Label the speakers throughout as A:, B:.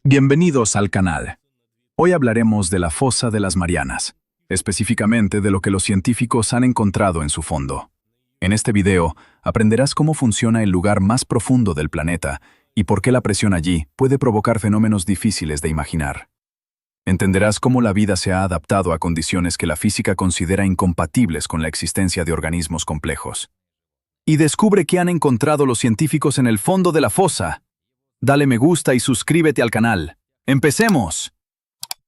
A: Bienvenidos al canal. Hoy hablaremos de la fosa de las Marianas, específicamente de lo que los científicos han encontrado en su fondo. En este video aprenderás cómo funciona el lugar más profundo del planeta y por qué la presión allí puede provocar fenómenos difíciles de imaginar. Entenderás cómo la vida se ha adaptado a condiciones que la física considera incompatibles con la existencia de organismos complejos. Y descubre qué han encontrado los científicos en el fondo de la fosa. Dale me gusta y suscríbete al canal. ¡Empecemos!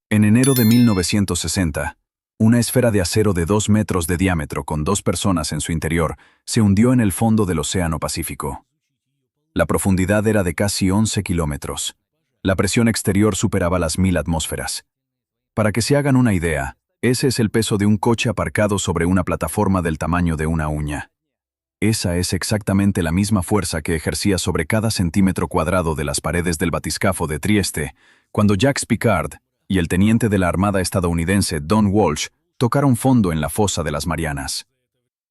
A: En enero de 1960, una esfera de acero de 2 metros de diámetro con 2 personas en su interior se hundió en el fondo del Océano Pacífico. La profundidad era de casi 11 kilómetros. La presión exterior superaba las 1000 atmósferas. Para que se hagan una idea, ese es el peso de un coche aparcado sobre una plataforma del tamaño de una uña. Esa es exactamente la misma fuerza que ejercía sobre cada centímetro cuadrado de las paredes del batiscafo de Trieste cuando Jacques Piccard y el teniente de la Armada estadounidense Don Walsh tocaron fondo en la fosa de las Marianas.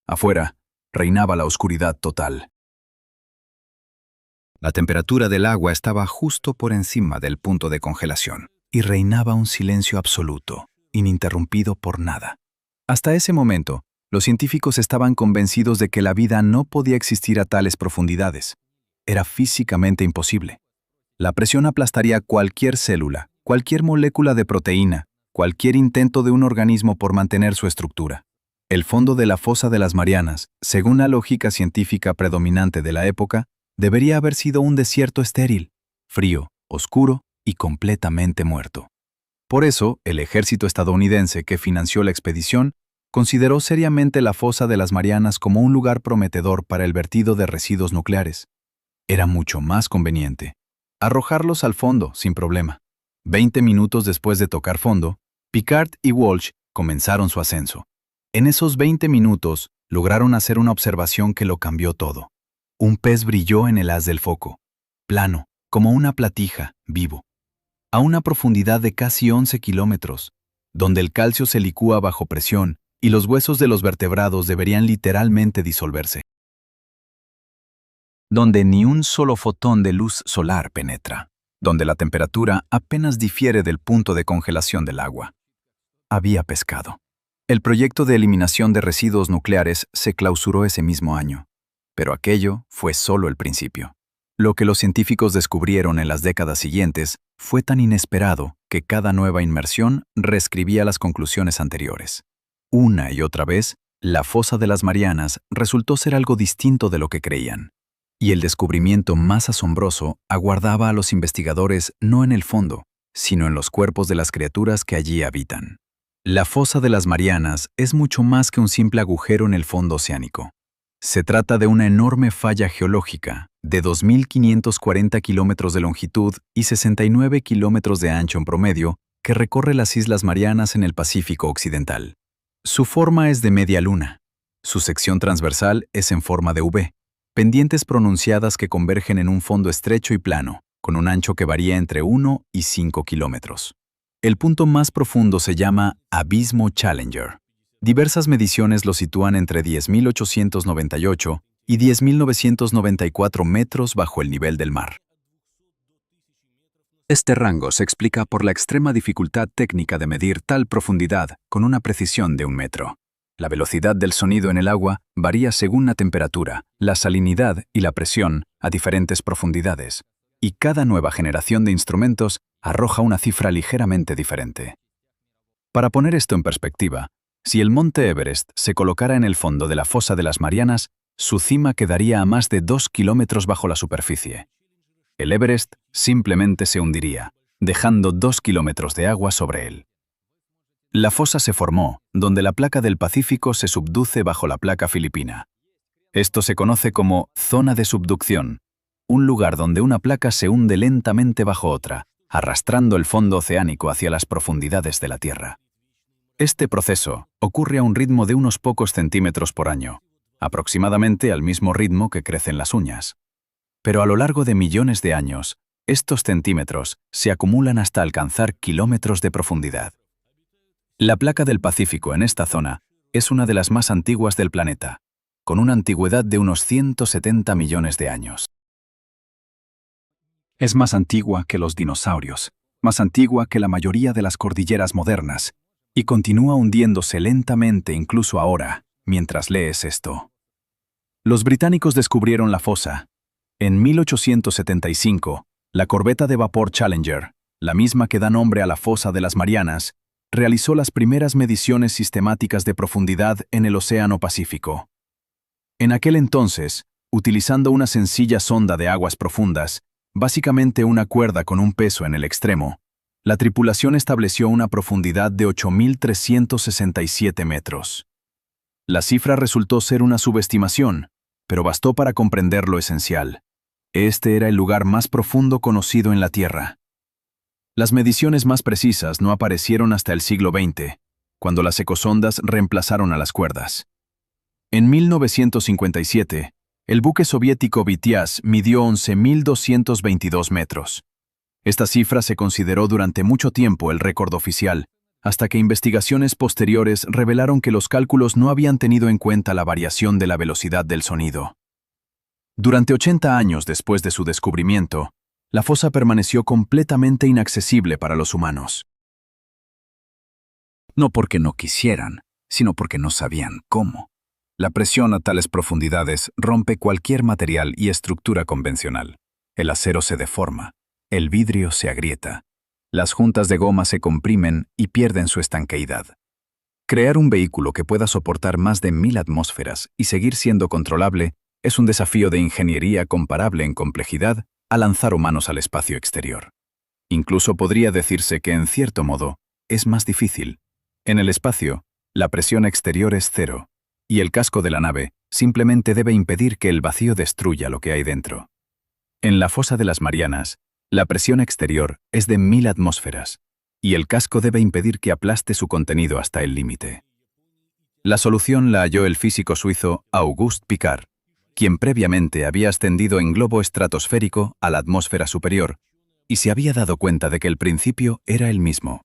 A: Afuera, reinaba la oscuridad total.
B: La temperatura del agua estaba justo por encima del punto de congelación y reinaba un silencio absoluto, ininterrumpido por nada. Hasta ese momento, los científicos estaban convencidos de que la vida no podía existir a tales profundidades. Era físicamente imposible. La presión aplastaría cualquier célula, cualquier molécula de proteína, cualquier intento de un organismo por mantener su estructura. El fondo de la fosa de las Marianas, según la lógica científica predominante de la época, debería haber sido un desierto estéril, frío, oscuro y completamente muerto. Por eso, el ejército estadounidense que financió la expedición consideró seriamente la fosa de las Marianas como un lugar prometedor para el vertido de residuos nucleares. Era mucho más conveniente arrojarlos al fondo sin problema. 20 minutos después de tocar fondo, Piccard y Walsh comenzaron su ascenso. En esos 20 minutos lograron hacer una observación que lo cambió todo. Un pez brilló en el haz del foco, plano, como una platija, vivo, a una profundidad de casi 11 kilómetros, donde el calcio se licúa bajo presión y los huesos de los vertebrados deberían literalmente disolverse. Donde ni un solo fotón de luz solar penetra, donde la temperatura apenas difiere del punto de congelación del agua. Había pescado. El proyecto de eliminación de residuos nucleares se clausuró ese mismo año, pero aquello fue solo el principio. Lo que los científicos descubrieron en las décadas siguientes fue tan inesperado que cada nueva inmersión reescribía las conclusiones anteriores. Una y otra vez, la fosa de las Marianas resultó ser algo distinto de lo que creían. Y el descubrimiento más asombroso aguardaba a los investigadores no en el fondo, sino en los cuerpos de las criaturas que allí habitan. La fosa de las Marianas es mucho más que un simple agujero en el fondo oceánico. Se trata de una enorme falla geológica de 2.540 kilómetros de longitud y 69 kilómetros de ancho en promedio que recorre las Islas Marianas en el Pacífico Occidental. Su forma es de media luna. Su sección transversal es en forma de V, pendientes pronunciadas que convergen en un fondo estrecho y plano, con un ancho que varía entre 1 y 5 kilómetros. El punto más profundo se llama Abismo Challenger. Diversas mediciones lo sitúan entre 10.898 y 10.994 metros bajo el nivel del mar. Este rango se explica por la extrema dificultad técnica de medir tal profundidad con una precisión de 1 metro. La velocidad del sonido en el agua varía según la temperatura, la salinidad y la presión a diferentes profundidades, y cada nueva generación de instrumentos arroja una cifra ligeramente diferente. Para poner esto en perspectiva, si el monte Everest se colocara en el fondo de la fosa de las Marianas, su cima quedaría a más de 2 kilómetros bajo la superficie. El Everest simplemente se hundiría, dejando 2 kilómetros de agua sobre él. La fosa se formó donde la placa del Pacífico se subduce bajo la placa filipina. Esto se conoce como zona de subducción, un lugar donde una placa se hunde lentamente bajo otra, arrastrando el fondo oceánico hacia las profundidades de la Tierra. Este proceso ocurre a un ritmo de unos pocos centímetros por año, aproximadamente al mismo ritmo que crecen las uñas. Pero a lo largo de millones de años, estos centímetros se acumulan hasta alcanzar kilómetros de profundidad. La placa del Pacífico en esta zona es una de las más antiguas del planeta, con una antigüedad de unos 170 millones de años.
A: Es más antigua que los dinosaurios, más antigua que la mayoría de las cordilleras modernas, y continúa hundiéndose lentamente incluso ahora, mientras lees esto. Los británicos descubrieron la fosa. En 1875, la corbeta de vapor Challenger, la misma que da nombre a la fosa de las Marianas, realizó las primeras mediciones sistemáticas de profundidad en el Océano Pacífico. En aquel entonces, utilizando una sencilla sonda de aguas profundas, básicamente una cuerda con un peso en el extremo, la tripulación estableció una profundidad de 8.367 metros. La cifra resultó ser una subestimación, pero bastó para comprender lo esencial. Este era el lugar más profundo conocido en la Tierra. Las mediciones más precisas no aparecieron hasta el siglo XX, cuando las ecosondas reemplazaron a las cuerdas. En 1957, el buque soviético Vityaz midió 11.222 metros. Esta cifra se consideró durante mucho tiempo el récord oficial, hasta que investigaciones posteriores revelaron que los cálculos no habían tenido en cuenta la variación de la velocidad del sonido. Durante 80 años después de su descubrimiento, la fosa permaneció completamente inaccesible para los humanos. No porque no quisieran, sino porque no sabían cómo. La presión a tales profundidades rompe cualquier material y estructura convencional. El acero se deforma, el vidrio se agrieta, las juntas de goma se comprimen y pierden su estanqueidad. Crear un vehículo que pueda soportar más de 1000 atmósferas y seguir siendo controlable es un desafío de ingeniería comparable en complejidad a lanzar humanos al espacio exterior. Incluso podría decirse que, en cierto modo, es más difícil. En el espacio, la presión exterior es cero, y el casco de la nave simplemente debe impedir que el vacío destruya lo que hay dentro. En la fosa de las Marianas, la presión exterior es de 1000 atmósferas, y el casco debe impedir que aplaste su contenido hasta el límite. La solución la halló el físico suizo Auguste Piccard, quien previamente había ascendido en globo estratosférico a la atmósfera superior y se había dado cuenta de que el principio era el mismo.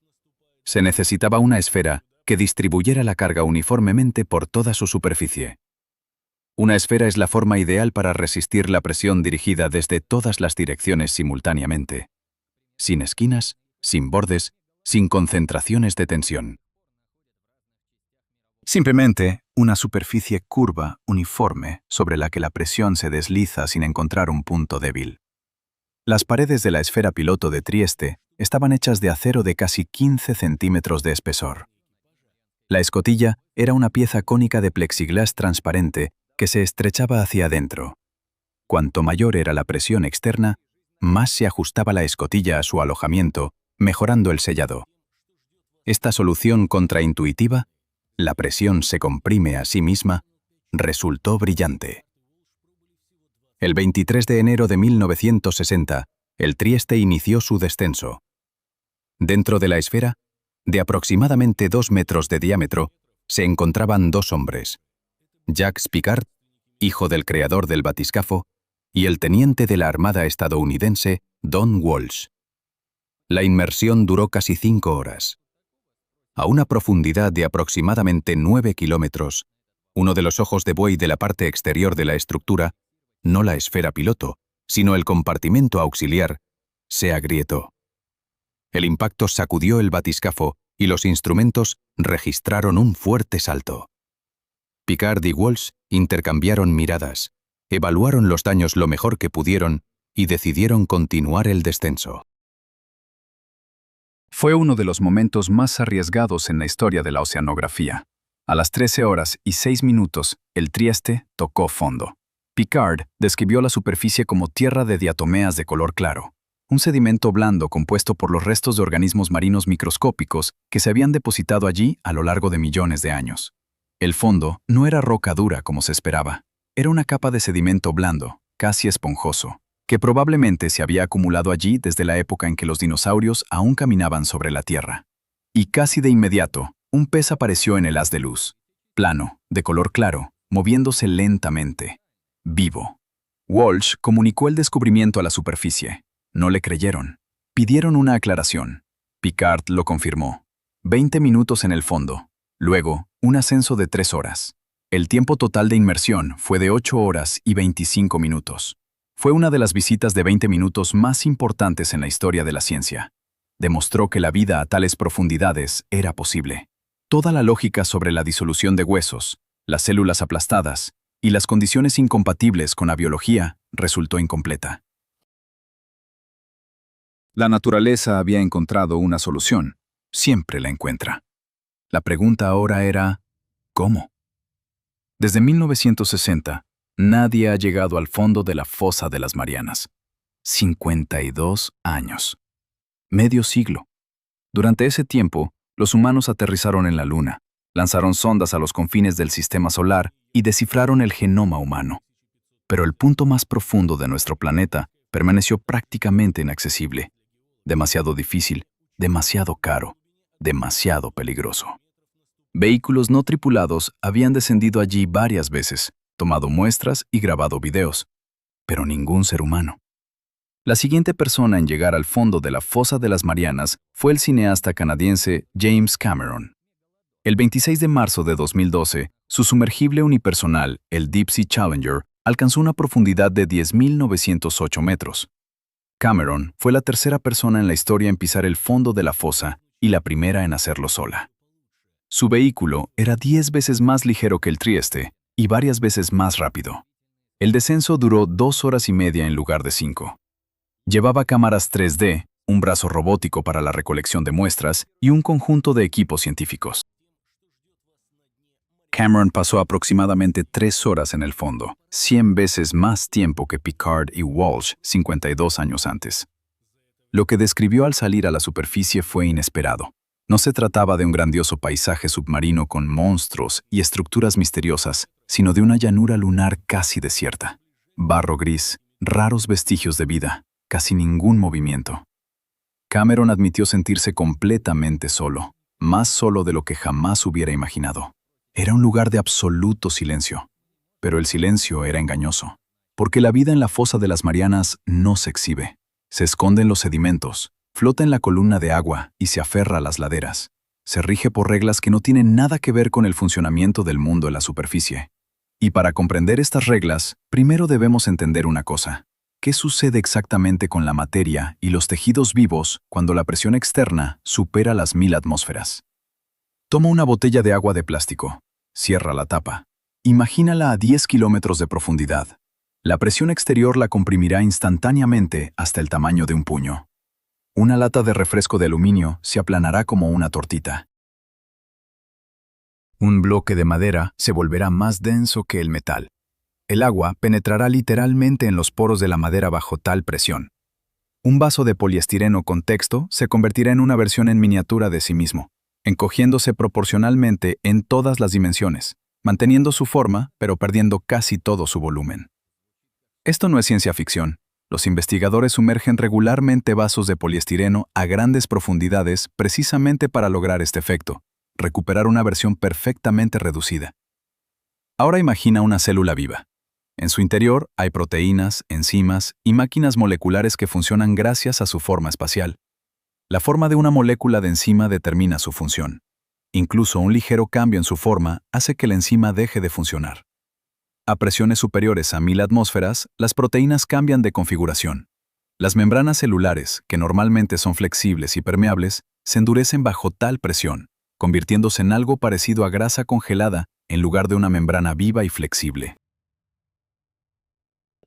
A: Se necesitaba una esfera que distribuyera la carga uniformemente por toda su superficie. Una esfera es la forma ideal para resistir la presión dirigida desde todas las direcciones simultáneamente, sin esquinas, sin bordes, sin concentraciones de tensión. Simplemente una superficie curva, uniforme, sobre la que la presión se desliza sin encontrar un punto débil. Las paredes de la esfera piloto de Trieste estaban hechas de acero de casi 15 centímetros de espesor. La escotilla era una pieza cónica de plexiglás transparente que se estrechaba hacia adentro. Cuanto mayor era la presión externa, más se ajustaba la escotilla a su alojamiento, mejorando el sellado. Esta solución contraintuitiva, la presión se comprime a sí misma, resultó brillante. El 23 de enero de 1960, el Trieste inició su descenso. Dentro de la esfera, de aproximadamente 2 metros de diámetro, se encontraban dos hombres, Jacques Piccard, hijo del creador del batiscafo, y el teniente de la Armada estadounidense, Don Walsh. La inmersión duró casi 5 horas. A una profundidad de aproximadamente 9 kilómetros, uno de los ojos de buey de la parte exterior de la estructura, no la esfera piloto, sino el compartimento auxiliar, se agrietó. El impacto sacudió el batiscafo y los instrumentos registraron un fuerte salto. Piccard y Walsh intercambiaron miradas, evaluaron los daños lo mejor que pudieron y decidieron continuar el descenso. Fue uno de los momentos más arriesgados en la historia de la oceanografía. A las 13 horas y 6 minutos, el Trieste tocó fondo. Piccard describió la superficie como tierra de diatomeas de color claro, un sedimento blando compuesto por los restos de organismos marinos microscópicos que se habían depositado allí a lo largo de millones de años. El fondo no era roca dura como se esperaba, era una capa de sedimento blando, casi esponjoso, que probablemente se había acumulado allí desde la época en que los dinosaurios aún caminaban sobre la Tierra. Y casi de inmediato, un pez apareció en el haz de luz, plano, de color claro, moviéndose lentamente, vivo. Walsh comunicó el descubrimiento a la superficie. No le creyeron. Pidieron una aclaración. Piccard lo confirmó. 20 minutos en el fondo. Luego, un ascenso de 3 horas. El tiempo total de inmersión fue de 8 horas y 25 minutos.
B: Fue una de las visitas de 20 minutos más importantes en la historia de la ciencia. Demostró que la vida a tales profundidades era posible. Toda la lógica sobre la disolución de huesos, las células aplastadas y las condiciones incompatibles con la biología resultó incompleta. La naturaleza había encontrado una solución. Siempre la encuentra. La pregunta ahora era, ¿cómo? Desde 1960, nadie ha llegado al fondo de la fosa de las Marianas. 52 años. Medio siglo. Durante ese tiempo, los humanos aterrizaron en la Luna, lanzaron sondas a los confines del sistema solar y descifraron el genoma humano. Pero el punto más profundo de nuestro planeta permaneció prácticamente inaccesible. Demasiado difícil, demasiado caro, demasiado peligroso. Vehículos no tripulados habían descendido allí varias veces, tomado muestras y grabado videos, pero ningún ser humano. La siguiente persona en llegar al fondo de la fosa de las Marianas fue el cineasta canadiense James Cameron. El 26 de marzo de 2012, su sumergible unipersonal, el Deep Sea Challenger, alcanzó una profundidad de 10.908 metros. Cameron fue la tercera persona en la historia en pisar el fondo de la fosa y la primera en hacerlo sola. Su vehículo era 10 veces más ligero que el Trieste y varias veces más rápido. El descenso duró 2 horas y media en lugar de 5. Llevaba cámaras 3D, un brazo robótico para la recolección de muestras y un conjunto de equipos científicos. Cameron pasó aproximadamente 3 horas en el fondo, 100 veces más tiempo que Piccard y Walsh 52 años antes. Lo que describió al salir a la superficie fue inesperado. No se trataba de un grandioso paisaje submarino con monstruos y estructuras misteriosas, sino de una llanura lunar casi desierta. Barro gris, raros vestigios de vida, casi ningún movimiento. Cameron admitió sentirse completamente solo, más solo de lo que jamás hubiera imaginado. Era un lugar de absoluto silencio. Pero el silencio era engañoso, porque la vida en la fosa de las Marianas no se exhibe. Se esconde en los sedimentos, flota en la columna de agua y se aferra a las laderas. Se rige por reglas que no tienen nada que ver con el funcionamiento del mundo en la superficie. Y para comprender estas reglas, primero debemos entender una cosa. ¿Qué sucede exactamente con la materia y los tejidos vivos cuando la presión externa supera las 1000 atmósferas? Toma una botella de agua de plástico. Cierra la tapa. Imagínala a 10 kilómetros de profundidad. La presión exterior la comprimirá instantáneamente hasta el tamaño de un puño. Una lata de refresco de aluminio se aplanará como una tortita. Un bloque de madera se volverá más denso que el metal. El agua penetrará literalmente en los poros de la madera bajo tal presión. Un vaso de poliestireno con texto se convertirá en una versión en miniatura de sí mismo, encogiéndose proporcionalmente en todas las dimensiones, manteniendo su forma, pero perdiendo casi todo su volumen. Esto no es ciencia ficción. Los investigadores sumergen regularmente vasos de poliestireno a grandes profundidades precisamente para lograr este efecto, recuperar una versión perfectamente reducida. Ahora imagina una célula viva. En su interior hay proteínas, enzimas y máquinas moleculares que funcionan gracias a su forma espacial. La forma de una molécula de enzima determina su función. Incluso un ligero cambio en su forma hace que la enzima deje de funcionar. A presiones superiores a 1000 atmósferas, las proteínas cambian de configuración. Las membranas celulares, que normalmente son flexibles y permeables, se endurecen bajo tal presión, convirtiéndose en algo parecido a grasa congelada en lugar de una membrana viva y flexible.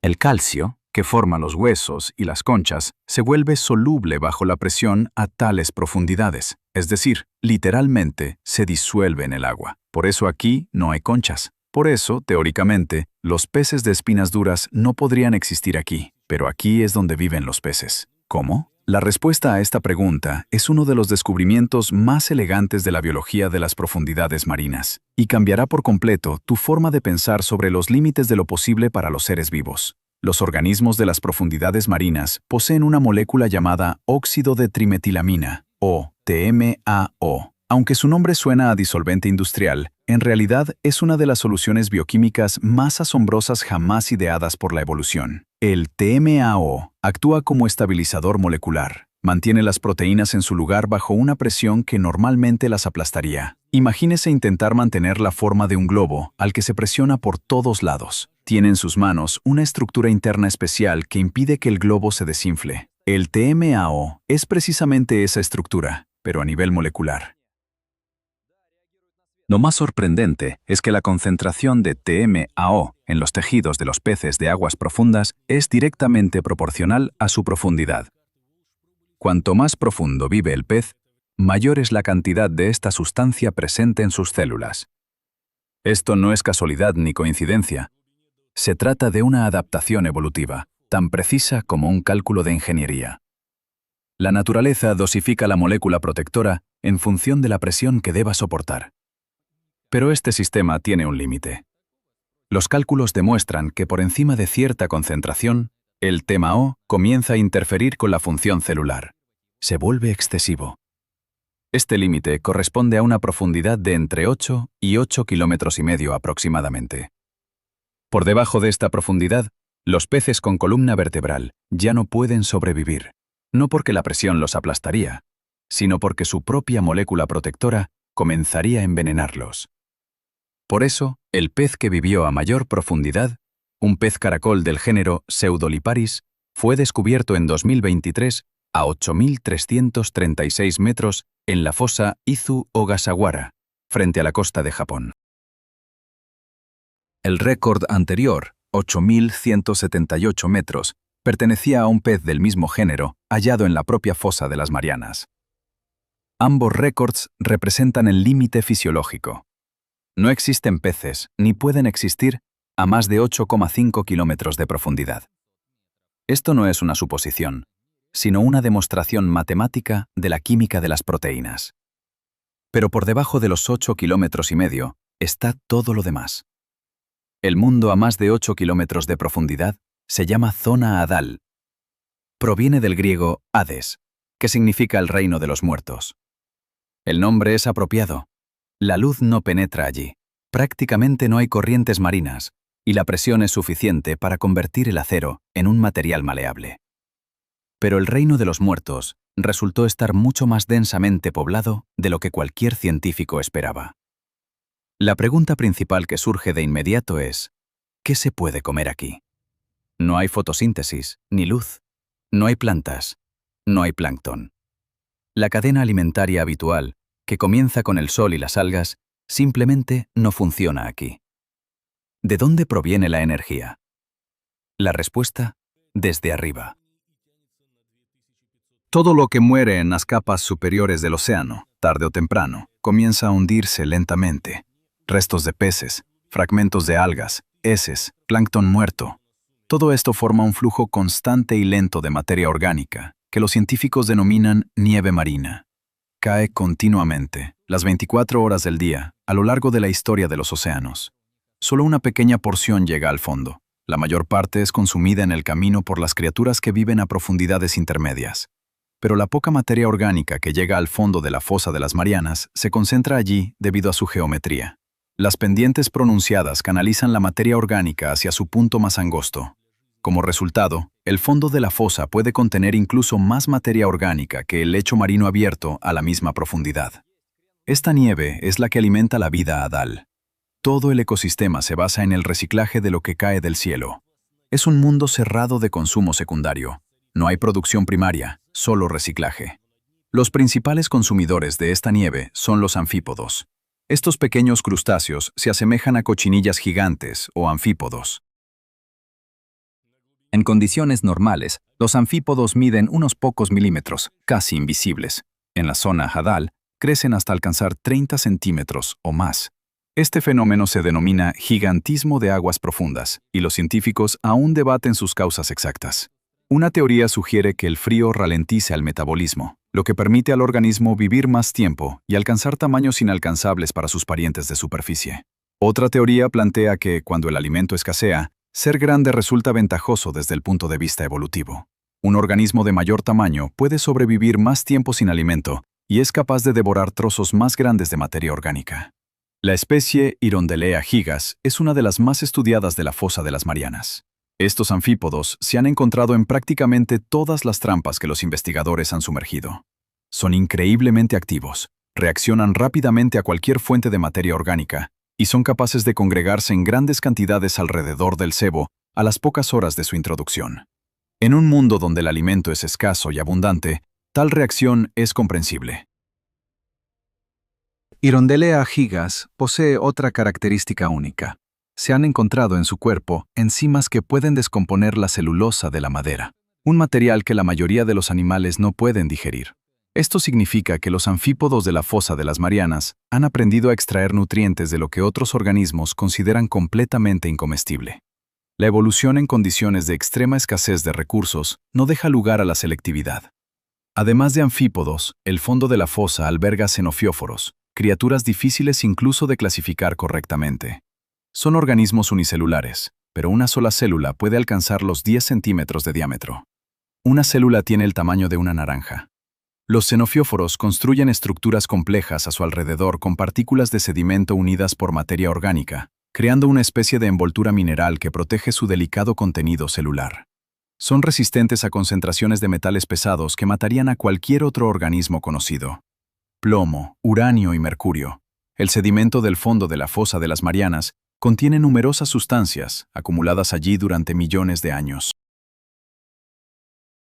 B: El calcio, que forma los huesos y las conchas, se vuelve soluble bajo la presión a tales profundidades, es decir, literalmente se disuelve en el agua. Por eso aquí no hay conchas. Por eso, teóricamente, los peces de espinas duras no podrían existir aquí, pero aquí es donde viven los peces. ¿Cómo? La respuesta a esta pregunta es uno de los descubrimientos más elegantes de la biología de las profundidades marinas, y cambiará por completo tu forma de pensar sobre los límites de lo posible para los seres vivos. Los organismos de las profundidades marinas poseen una molécula llamada óxido de trimetilamina, o TMAO. Aunque su nombre suena a disolvente industrial, en realidad es una de las soluciones bioquímicas más asombrosas jamás ideadas por la evolución. El TMAO actúa como estabilizador molecular. Mantiene las proteínas en su lugar bajo una presión que normalmente las aplastaría. Imagínese intentar mantener la forma de un globo al que se presiona por todos lados. Tiene en sus manos una estructura interna especial que impide que el globo se desinfle. El TMAO es precisamente esa estructura, pero a nivel molecular.
A: Lo más sorprendente es que la concentración de TMAO en los tejidos de los peces de aguas profundas es directamente proporcional a su profundidad. Cuanto más profundo vive el pez, mayor es la cantidad de esta sustancia presente en sus células. Esto no es casualidad ni coincidencia. Se trata de una adaptación evolutiva, tan precisa como un cálculo de ingeniería. La naturaleza dosifica la molécula protectora en función de la presión que deba soportar. Pero este sistema tiene un límite. Los cálculos demuestran que por encima de cierta concentración, el TMAO comienza a interferir con la función celular. Se vuelve excesivo. Este límite corresponde a una profundidad de entre 8 y 8,5 kilómetros aproximadamente. Por debajo de esta profundidad, los peces con columna vertebral ya no pueden sobrevivir, no porque la presión los aplastaría, sino porque su propia molécula protectora comenzaría a envenenarlos. Por eso, el pez que vivió a mayor profundidad, un pez caracol del género Pseudoliparis, fue descubierto en 2023 a 8.336 metros en la fosa Izu-Ogasawara, frente a la costa de Japón. El récord anterior, 8.178 metros, pertenecía a un pez del mismo género hallado en la propia fosa de las Marianas. Ambos récords representan el límite fisiológico. No existen peces, ni pueden existir, a más de 8,5 kilómetros de profundidad. Esto no es una suposición, sino una demostración matemática de la química de las proteínas. Pero por debajo de los 8,5 kilómetros está todo lo demás. El mundo a más de 8 kilómetros de profundidad se llama zona hadal. Proviene del griego Hades, que significa el reino de los muertos. El nombre es apropiado. La luz no penetra allí. Prácticamente no hay corrientes marinas, y la presión es suficiente para convertir el acero en un material maleable. Pero el reino de los muertos resultó estar mucho más densamente poblado de lo que cualquier científico esperaba. La pregunta principal que surge de inmediato es, ¿qué se puede comer aquí? No hay fotosíntesis, ni luz. No hay plantas. No hay plancton. La cadena alimentaria habitual, que comienza con el sol y las algas, simplemente no funciona aquí. ¿De dónde proviene la energía? La respuesta, desde arriba. Todo lo que muere en las capas superiores del océano, tarde o temprano, comienza a hundirse lentamente. Restos de peces, fragmentos de algas, heces, plancton muerto. Todo esto forma un flujo constante y lento de materia orgánica, que los científicos denominan nieve marina. Cae continuamente, las 24 horas del día, a lo largo de la historia de los océanos. Solo una pequeña porción llega al fondo. La mayor parte es consumida en el camino por las criaturas que viven a profundidades intermedias. Pero la poca materia orgánica que llega al fondo de la fosa de las Marianas se concentra allí debido a su geometría. Las pendientes pronunciadas canalizan la materia orgánica hacia su punto más angosto. Como resultado, el fondo de la fosa puede contener incluso más materia orgánica que el lecho marino abierto a la misma profundidad. Esta nieve es la que alimenta la vida hadal. Todo el ecosistema se basa en el reciclaje de lo que cae del cielo. Es un mundo cerrado de consumo secundario. No hay producción primaria, solo reciclaje. Los principales consumidores de esta nieve son los anfípodos. Estos pequeños crustáceos se asemejan a cochinillas gigantes o anfípodos. En condiciones normales, los anfípodos miden unos pocos milímetros, casi invisibles. En la zona hadal, crecen hasta alcanzar 30 centímetros o más. Este fenómeno se denomina gigantismo de aguas profundas, y los científicos aún debaten sus causas exactas. Una teoría sugiere que el frío ralentiza el metabolismo, lo que permite al organismo vivir más tiempo y alcanzar tamaños inalcanzables para sus parientes de superficie. Otra teoría plantea que, cuando el alimento escasea, ser grande resulta ventajoso desde el punto de vista evolutivo. Un organismo de mayor tamaño puede sobrevivir más tiempo sin alimento y es capaz de devorar trozos más grandes de materia orgánica. La especie Irondelea gigas es una de las más estudiadas de la fosa de las Marianas. Estos anfípodos se han encontrado en prácticamente todas las trampas que los investigadores han sumergido. Son increíblemente activos, reaccionan rápidamente a cualquier fuente de materia orgánica
B: y son capaces de congregarse en grandes cantidades alrededor del cebo a las pocas horas de su introducción. En un mundo donde el alimento es escaso y abundante, tal reacción es comprensible.
A: Hirondellea gigas posee otra característica única. Se han encontrado en su cuerpo enzimas que pueden descomponer la celulosa de la madera, un material que la mayoría de los animales no pueden digerir. Esto significa que los anfípodos de la fosa de las Marianas han aprendido a extraer nutrientes de lo que otros organismos consideran completamente incomestible. La evolución en condiciones de extrema escasez de recursos no deja lugar a la selectividad. Además de anfípodos, el fondo de la fosa alberga xenofióforos, criaturas difíciles incluso de clasificar correctamente. Son organismos unicelulares, pero una sola célula puede alcanzar los 10 centímetros de diámetro. Una célula tiene el tamaño de una naranja. Los xenofióforos construyen estructuras complejas a su alrededor con partículas de sedimento unidas por materia orgánica, creando una especie de envoltura mineral que protege su delicado contenido celular. Son resistentes a concentraciones de metales pesados que matarían a cualquier otro organismo conocido. Plomo, uranio y mercurio. El sedimento del fondo de la fosa de las Marianas contiene numerosas sustancias acumuladas allí durante millones de años.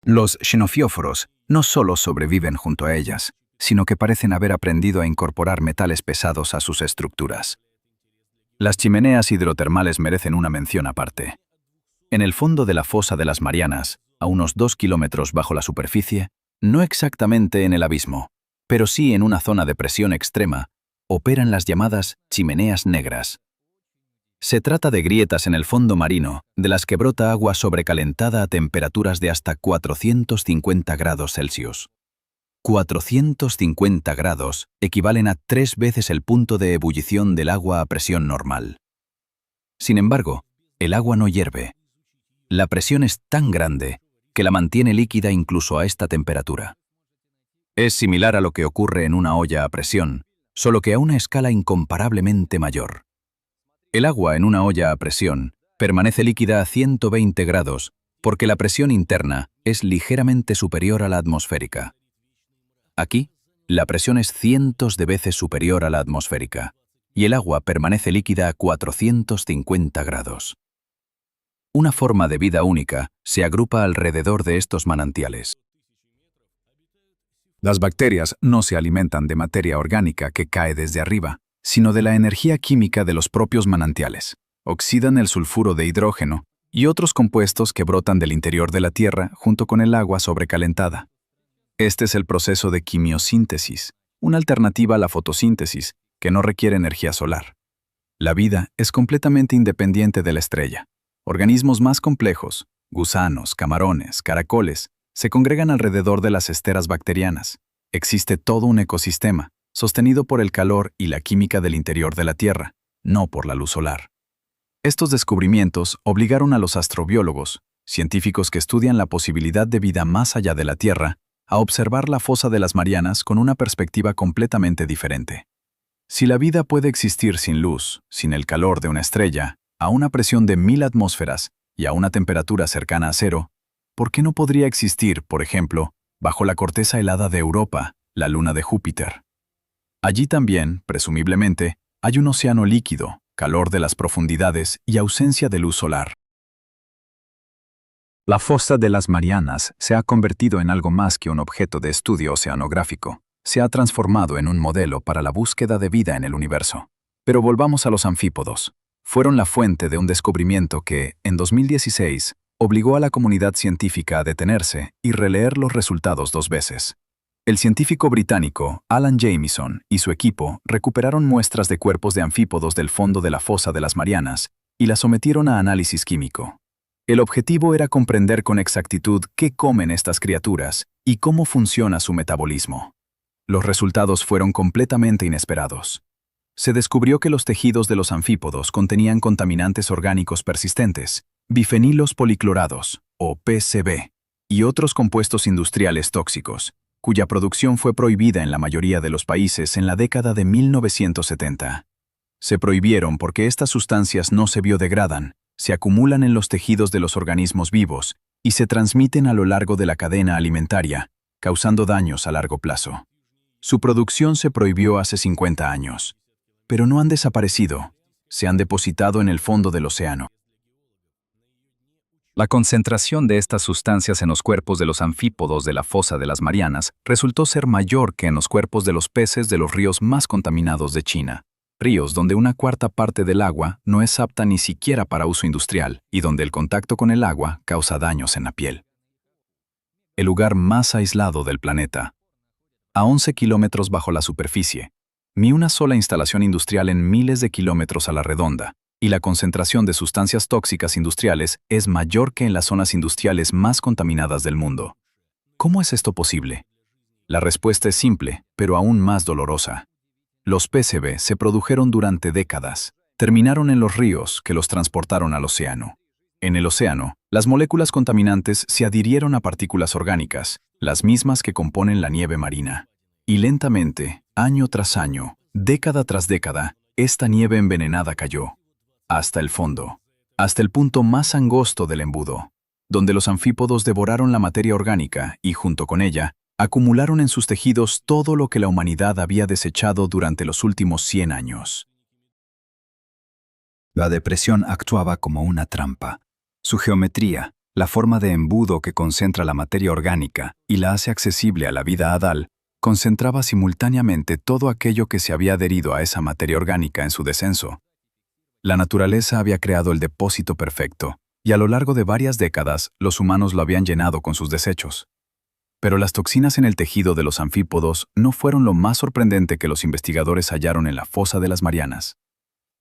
B: Los xenofióforos no solo sobreviven junto a ellas, sino que parecen haber aprendido a incorporar metales pesados a sus estructuras. Las chimeneas hidrotermales merecen una mención aparte. En el fondo de la fosa de las Marianas, a unos 2 kilómetros bajo la superficie, no exactamente en el abismo, pero sí en una zona de presión extrema, operan las llamadas chimeneas negras. Se trata de grietas en el fondo marino, de las que brota agua sobrecalentada a temperaturas de hasta 450 grados Celsius. 450 grados equivalen a 3 veces el punto de ebullición del agua a presión normal. Sin embargo, el agua no hierve. La presión es tan grande que la mantiene líquida incluso a esta temperatura. Es similar a lo que ocurre en una olla a presión, solo que a una escala incomparablemente mayor. El agua en una olla a presión permanece líquida a 120 grados porque la presión interna es ligeramente superior a la atmosférica. Aquí, la presión es cientos de veces superior a la atmosférica, y el agua permanece líquida a 450 grados. Una forma de vida única se agrupa alrededor de estos manantiales. Las bacterias no se alimentan de materia orgánica que cae desde arriba, sino de la energía química de los propios manantiales. Oxidan el sulfuro de hidrógeno y otros compuestos que brotan del interior de la Tierra junto con el agua sobrecalentada. Este es el proceso de quimiosíntesis, una alternativa a la fotosíntesis que no requiere energía solar. La vida es completamente independiente de la estrella. Organismos más complejos, gusanos, camarones, caracoles, se congregan alrededor de las esteras bacterianas. Existe todo un ecosistema, sostenido por el calor y la química del interior de la Tierra, no por la luz solar. Estos descubrimientos obligaron a los astrobiólogos, científicos que estudian la posibilidad de vida más allá de la Tierra, a observar la fosa de las Marianas con una perspectiva completamente diferente. Si la vida puede existir sin luz, sin el calor de una estrella, a una presión de 1000 atmósferas y a una temperatura cercana a cero, ¿por qué no podría existir, por ejemplo, bajo la corteza helada de Europa, la luna de Júpiter? Allí también, presumiblemente, hay un océano líquido, calor de las profundidades y ausencia de luz solar. La fosa de las Marianas se ha convertido en algo más que un objeto de estudio oceanográfico. Se ha transformado en un modelo para la búsqueda de vida en el universo. Pero volvamos a los anfípodos. Fueron la fuente de un descubrimiento que, en 2016, obligó a la comunidad científica a detenerse y releer los resultados 2 veces. El científico británico Alan Jamieson y su equipo recuperaron muestras de cuerpos de anfípodos del fondo de la fosa de las Marianas y las sometieron a análisis químico. El objetivo era comprender con exactitud qué comen estas criaturas y cómo funciona su metabolismo. Los resultados fueron completamente inesperados. Se descubrió que los tejidos de los anfípodos contenían contaminantes orgánicos persistentes, bifenilos policlorados, o PCB, y otros compuestos industriales tóxicos, cuya producción fue prohibida en la mayoría de los países en la década de 1970. Se prohibieron porque estas sustancias no se biodegradan, se acumulan en los tejidos de los organismos vivos y se transmiten a lo largo de la cadena alimentaria, causando daños a largo plazo. Su producción se prohibió hace 50 años.
A: pero no han desaparecido. Se han depositado en el fondo del océano.
B: La concentración de estas sustancias en los cuerpos de los anfípodos de la fosa de las Marianas resultó ser mayor que en los cuerpos de los peces de los ríos más contaminados de China. Ríos donde una cuarta parte del agua no es apta ni siquiera para uso industrial y donde el contacto con el agua causa daños en la piel. El lugar más aislado del planeta. A 11 kilómetros bajo la superficie. Ni una sola instalación industrial en miles de kilómetros a la redonda. Y la concentración de sustancias tóxicas industriales es mayor que en las zonas industriales más contaminadas del mundo. ¿Cómo es esto posible? La respuesta es simple, pero aún más dolorosa. Los PCB se produjeron durante décadas. Terminaron en los ríos que los transportaron al océano. En el océano, las moléculas contaminantes se adhirieron a partículas orgánicas, las mismas que componen la nieve marina. Y lentamente, año tras año, década tras década, esta nieve envenenada cayó. Hasta el fondo, hasta el punto más angosto del embudo, donde los anfípodos devoraron la materia orgánica y, junto con ella, acumularon en sus tejidos todo lo que la humanidad había desechado durante los últimos 100 años. La depresión actuaba como una trampa. Su geometría, la forma de embudo que concentra la materia orgánica y la hace accesible a la vida hadal, concentraba simultáneamente todo aquello que se había adherido a esa materia orgánica en su descenso. La naturaleza había creado el depósito perfecto, y a lo largo de varias décadas los humanos lo habían llenado con sus desechos. Pero las toxinas en el tejido de los anfípodos no fueron lo más sorprendente que los investigadores hallaron en la fosa de las Marianas.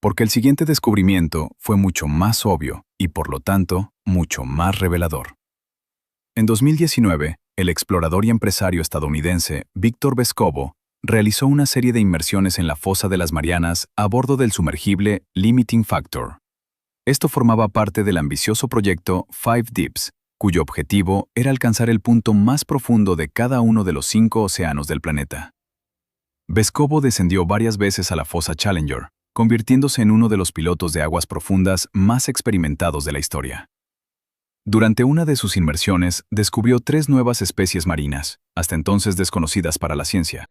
B: Porque el siguiente descubrimiento fue mucho más obvio y, por lo tanto, mucho más revelador. En 2019, el explorador y empresario estadounidense Víctor Vescovo realizó una serie de inmersiones en la fosa de las Marianas a bordo del sumergible Limiting Factor. Esto formaba parte del ambicioso proyecto Five Deeps, cuyo objetivo era alcanzar el punto más profundo de cada uno de los 5 océanos del planeta. Vescovo descendió varias veces a la fosa Challenger, convirtiéndose en uno de los pilotos de aguas profundas más experimentados de la historia. Durante una de sus inmersiones, descubrió 3 nuevas especies marinas, hasta entonces desconocidas para la ciencia.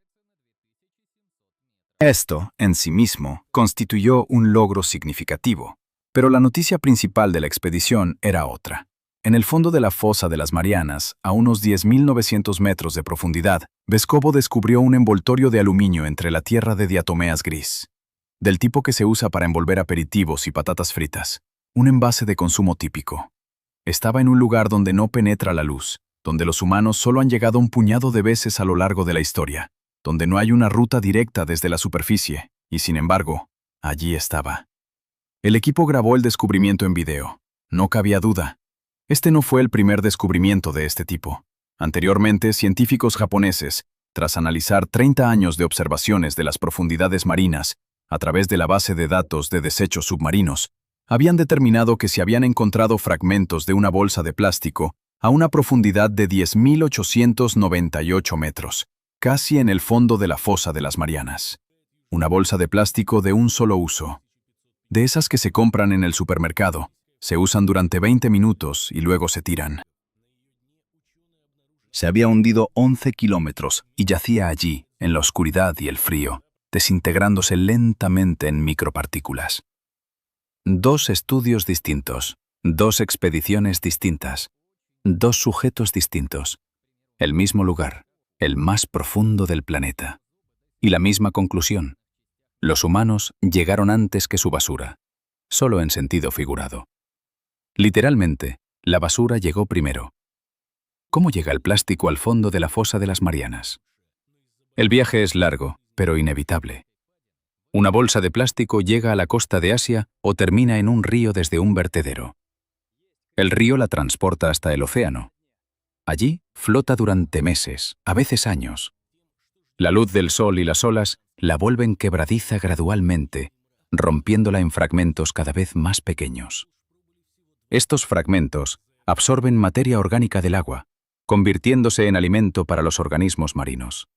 B: Esto, en sí mismo, constituyó un logro significativo, pero la noticia principal de la expedición era otra. En el fondo de la fosa de las Marianas, a unos 10.900 metros de profundidad, Vescovo descubrió un envoltorio de aluminio entre la tierra de diatomeas gris, del tipo que se usa para envolver aperitivos y patatas fritas, un envase de consumo típico. Estaba en un lugar donde no penetra la luz, donde los humanos solo han llegado un puñado de veces a lo largo de la historia, donde no hay una ruta directa desde la superficie, y sin embargo, allí estaba. El equipo grabó el descubrimiento en video. No cabía duda. Este no fue el primer descubrimiento de este tipo. Anteriormente, científicos japoneses, tras analizar 30 años de observaciones de las profundidades marinas, a través de la base de datos de desechos submarinos, habían determinado que se habían encontrado fragmentos de una bolsa de plástico a una profundidad de 10.898 metros, casi en el fondo de la fosa de las Marianas. Una bolsa de plástico de un solo uso. De esas que se compran en el supermercado, se usan durante 20 minutos y luego se tiran. Se había hundido 11 kilómetros y yacía allí, en la oscuridad y el frío, desintegrándose lentamente en micropartículas. 2 estudios distintos, 2 expediciones distintas, 2 sujetos distintos, el mismo lugar, el más profundo del planeta. Y la misma conclusión. Los humanos llegaron antes que su basura, solo en sentido figurado. Literalmente, la basura llegó primero. ¿Cómo llega el plástico al fondo de la fosa de las Marianas? El viaje es largo, pero inevitable. Una bolsa de plástico llega a la costa de Asia o termina en un río desde un vertedero. El río la transporta hasta el océano. Allí flota durante meses, a veces años. La luz del sol y las olas la vuelven quebradiza gradualmente, rompiéndola en fragmentos cada vez más pequeños. Estos fragmentos absorben materia orgánica del agua, convirtiéndose en alimento para los organismos marinos.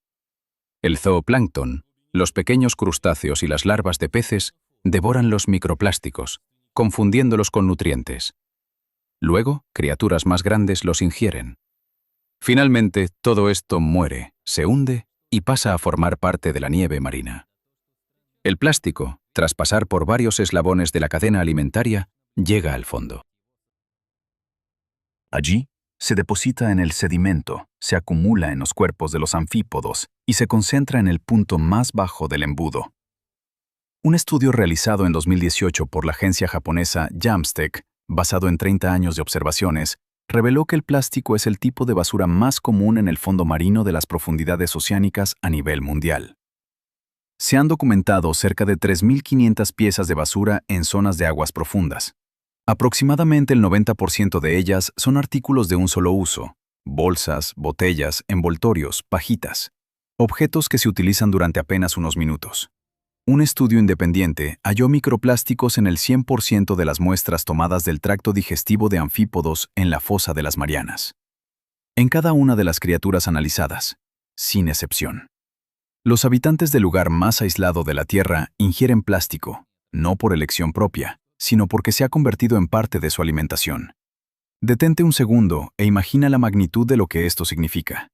B: El zooplancton, los pequeños crustáceos y las larvas de peces devoran los microplásticos, confundiéndolos con nutrientes. Luego, criaturas más grandes los ingieren. Finalmente, todo esto muere, se hunde y pasa a formar parte de la nieve marina. El plástico, tras pasar por varios eslabones de la cadena alimentaria, llega al fondo. Allí, se deposita en el sedimento, se acumula en los cuerpos de los anfípodos y se concentra en el punto más bajo del embudo. Un estudio realizado en 2018 por la agencia japonesa JAMSTEC, basado en 30 años de observaciones, reveló que el plástico es el tipo de basura más común en el fondo marino de las profundidades oceánicas a nivel mundial. Se han documentado cerca de 3.500 piezas de basura en zonas de aguas profundas. Aproximadamente el 90% de ellas son artículos de un solo uso: bolsas, botellas, envoltorios, pajitas, objetos que se utilizan durante apenas unos minutos. Un estudio independiente halló microplásticos en el 100% de las muestras tomadas del tracto digestivo de anfípodos en la fosa de las Marianas. En cada una de las criaturas analizadas, sin excepción. Los habitantes del lugar más aislado de la Tierra ingieren plástico, no por elección propia, sino porque se ha convertido en parte de su alimentación. Detente un segundo e imagina la magnitud de lo que esto significa.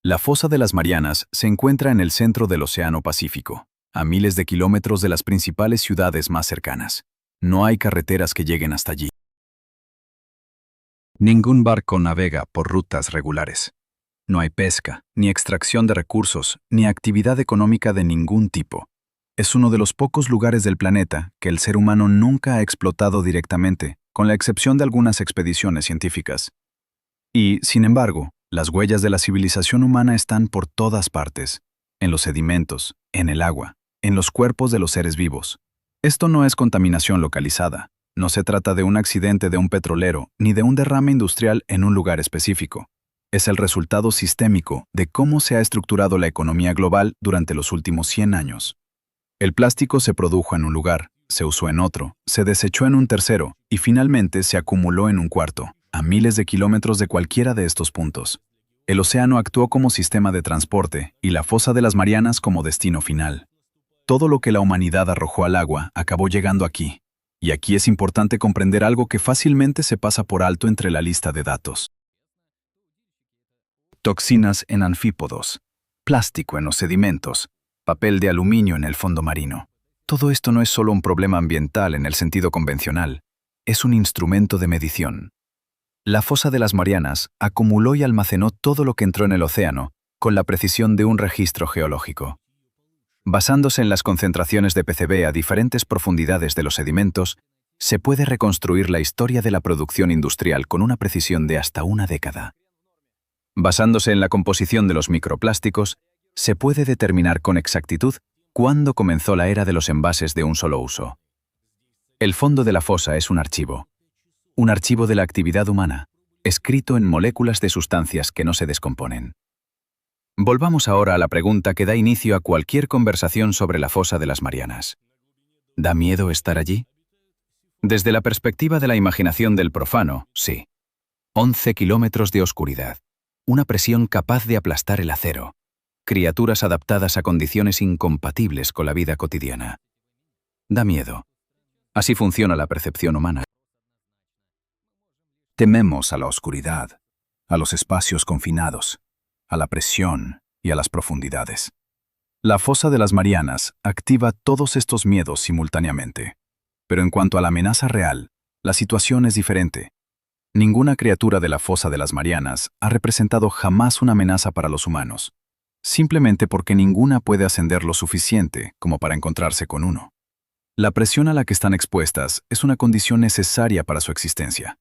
B: La fosa de las Marianas se encuentra en el centro del Océano Pacífico, a miles de kilómetros de las principales ciudades más cercanas. No hay carreteras que lleguen hasta allí.
A: Ningún barco navega por rutas regulares. No hay pesca, ni extracción de recursos, ni actividad económica de ningún tipo. Es uno de los pocos lugares del planeta que el ser humano nunca ha explotado directamente, con la excepción de algunas expediciones científicas. Y, sin embargo, las huellas de la civilización humana están por todas partes, en los sedimentos, en el agua, en los cuerpos de los seres vivos. Esto no es contaminación localizada, no se trata de un accidente de un petrolero ni de un derrame industrial en un lugar específico. Es el resultado sistémico de cómo se ha estructurado la economía global durante los últimos 100 años. El plástico se produjo en un lugar, se usó en otro, se desechó en un tercero y finalmente se acumuló en un cuarto, a miles de kilómetros de cualquiera de estos puntos. El océano actuó como sistema de transporte y la fosa de las Marianas como destino final. Todo lo que la humanidad arrojó al agua acabó llegando aquí. Y aquí es importante comprender algo que fácilmente se pasa por alto entre la lista de datos. Toxinas en anfípodos, plástico en los sedimentos, papel de aluminio en el fondo marino. Todo esto no es solo un problema ambiental en el sentido convencional, es un instrumento de medición. La fosa de las Marianas acumuló y almacenó todo lo que entró en el océano con la precisión de un registro geológico. Basándose en las concentraciones de PCB a diferentes profundidades de los sedimentos, se puede reconstruir la historia de la producción industrial con una precisión de hasta una década. Basándose en la composición de los microplásticos, se puede determinar con exactitud cuándo comenzó la era de los envases de un solo uso. El fondo de la fosa es un archivo de la actividad humana, escrito en moléculas de sustancias que no se descomponen. Volvamos ahora a la pregunta que da inicio a cualquier conversación sobre la fosa de las Marianas. ¿Da miedo estar allí? Desde la perspectiva de la imaginación del profano, sí. 11 kilómetros de oscuridad. Una presión capaz de aplastar el acero. Criaturas adaptadas a condiciones incompatibles con la vida cotidiana. Da miedo. Así funciona la percepción humana. Tememos a la oscuridad, a los espacios confinados, a la presión y a las profundidades. La fosa de las Marianas activa todos estos miedos simultáneamente. Pero en cuanto a la amenaza real, la situación es diferente. Ninguna criatura de la fosa de las Marianas ha representado jamás una amenaza para los humanos, simplemente porque ninguna puede ascender lo suficiente como para encontrarse con uno. La presión a la que están expuestas es una condición necesaria para su existencia.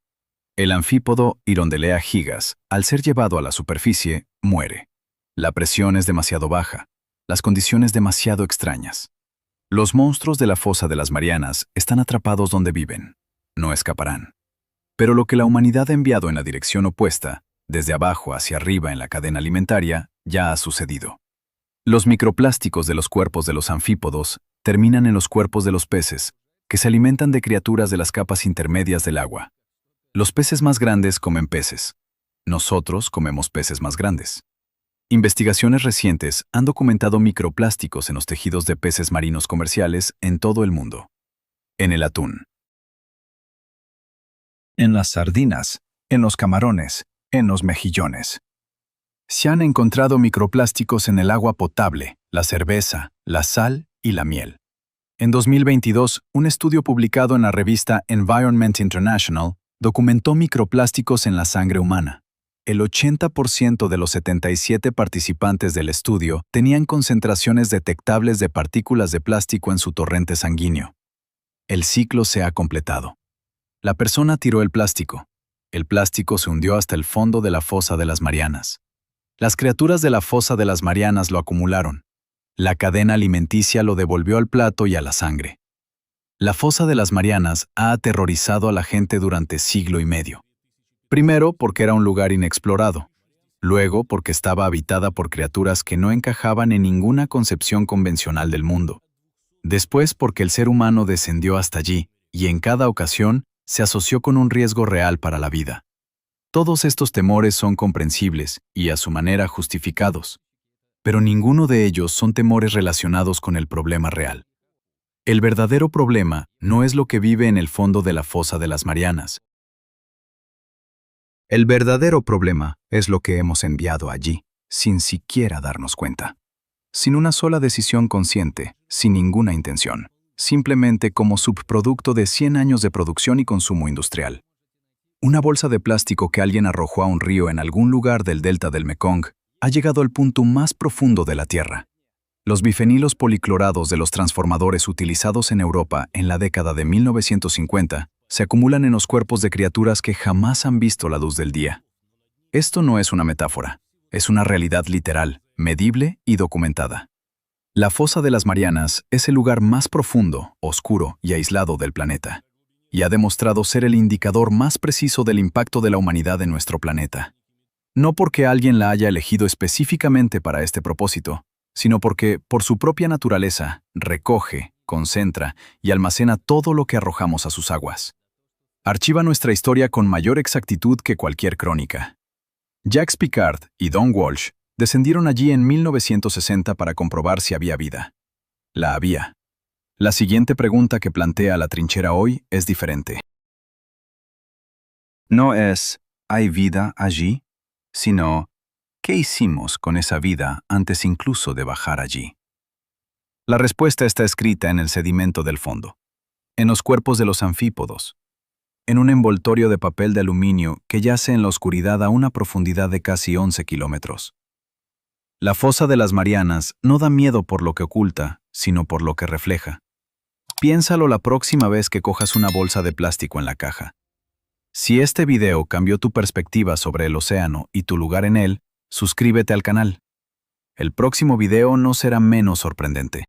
A: El anfípodo Irondelea gigas, al ser llevado a la superficie, muere. La presión es demasiado baja, las condiciones demasiado extrañas. Los monstruos de la fosa de las Marianas están atrapados donde viven. No escaparán. Pero lo que la humanidad ha enviado en la dirección opuesta, desde abajo hacia arriba en la cadena alimentaria, ya ha sucedido. Los microplásticos de los cuerpos de los anfípodos terminan en los cuerpos de los peces, que se alimentan de criaturas de las capas intermedias del agua. Los peces más grandes comen peces. Nosotros comemos peces más grandes. Investigaciones recientes han documentado microplásticos en los tejidos de peces marinos comerciales en todo el mundo. En el atún, en las sardinas, en los camarones, en los mejillones. Se han encontrado microplásticos en el agua potable, la cerveza, la sal y la miel.
B: En 2022, un estudio publicado en la revista Environment International documentó microplásticos en la sangre humana. El 80% de los 77 participantes del estudio tenían concentraciones detectables de partículas de plástico en su torrente sanguíneo. El ciclo se ha completado. La persona tiró el plástico. El plástico se hundió hasta el fondo de la fosa de las Marianas. Las criaturas de la fosa de las Marianas lo acumularon. La cadena alimenticia lo devolvió al plato y a la sangre. La fosa de las Marianas ha aterrorizado a la gente durante siglo y medio. Primero porque era un lugar inexplorado. Luego porque estaba habitada por criaturas que no encajaban en ninguna concepción convencional del mundo. Después porque el ser humano descendió hasta allí y en cada ocasión se asoció con un riesgo real para la vida. Todos estos temores son comprensibles y a su manera justificados. Pero ninguno de ellos son temores relacionados con el problema real. El verdadero problema no es lo que vive en el fondo de la fosa de las Marianas. El verdadero problema es lo que hemos enviado allí, sin siquiera darnos cuenta. Sin una sola decisión consciente, sin ninguna intención, simplemente como subproducto de 100 años de producción y consumo industrial. Una bolsa de plástico que alguien arrojó a un río en algún lugar del delta del Mekong ha llegado al punto más profundo de la Tierra. Los bifenilos policlorados de los transformadores utilizados en Europa en la década de 1950 se acumulan en los cuerpos de criaturas que jamás han visto la luz del día. Esto no es una metáfora, es una realidad literal, medible y documentada. La fosa de las Marianas es el lugar más profundo, oscuro y aislado del planeta, y ha demostrado ser el indicador más preciso del impacto de la humanidad en nuestro planeta. No porque alguien la haya elegido específicamente para este propósito, sino porque, por su propia naturaleza, recoge, concentra y almacena todo lo que arrojamos a sus aguas. Archiva nuestra historia con mayor exactitud que cualquier crónica. Jacques Piccard y Don Walsh descendieron allí en 1960 para comprobar si había vida. La había. La siguiente pregunta que plantea la trinchera hoy es diferente. No es, ¿hay vida allí?, sino, ¿qué hicimos con esa vida antes incluso de bajar allí? La respuesta está escrita en el sedimento del fondo, en los cuerpos de los anfípodos, en un envoltorio de papel de aluminio que yace en la oscuridad a una profundidad de casi 11 kilómetros. La fosa de las Marianas no da miedo por lo que oculta, sino por lo que refleja. Piénsalo la próxima vez que cojas una bolsa de plástico en la caja. Si este video cambió tu perspectiva sobre el océano y tu lugar en él, suscríbete al canal. El próximo video no será menos sorprendente.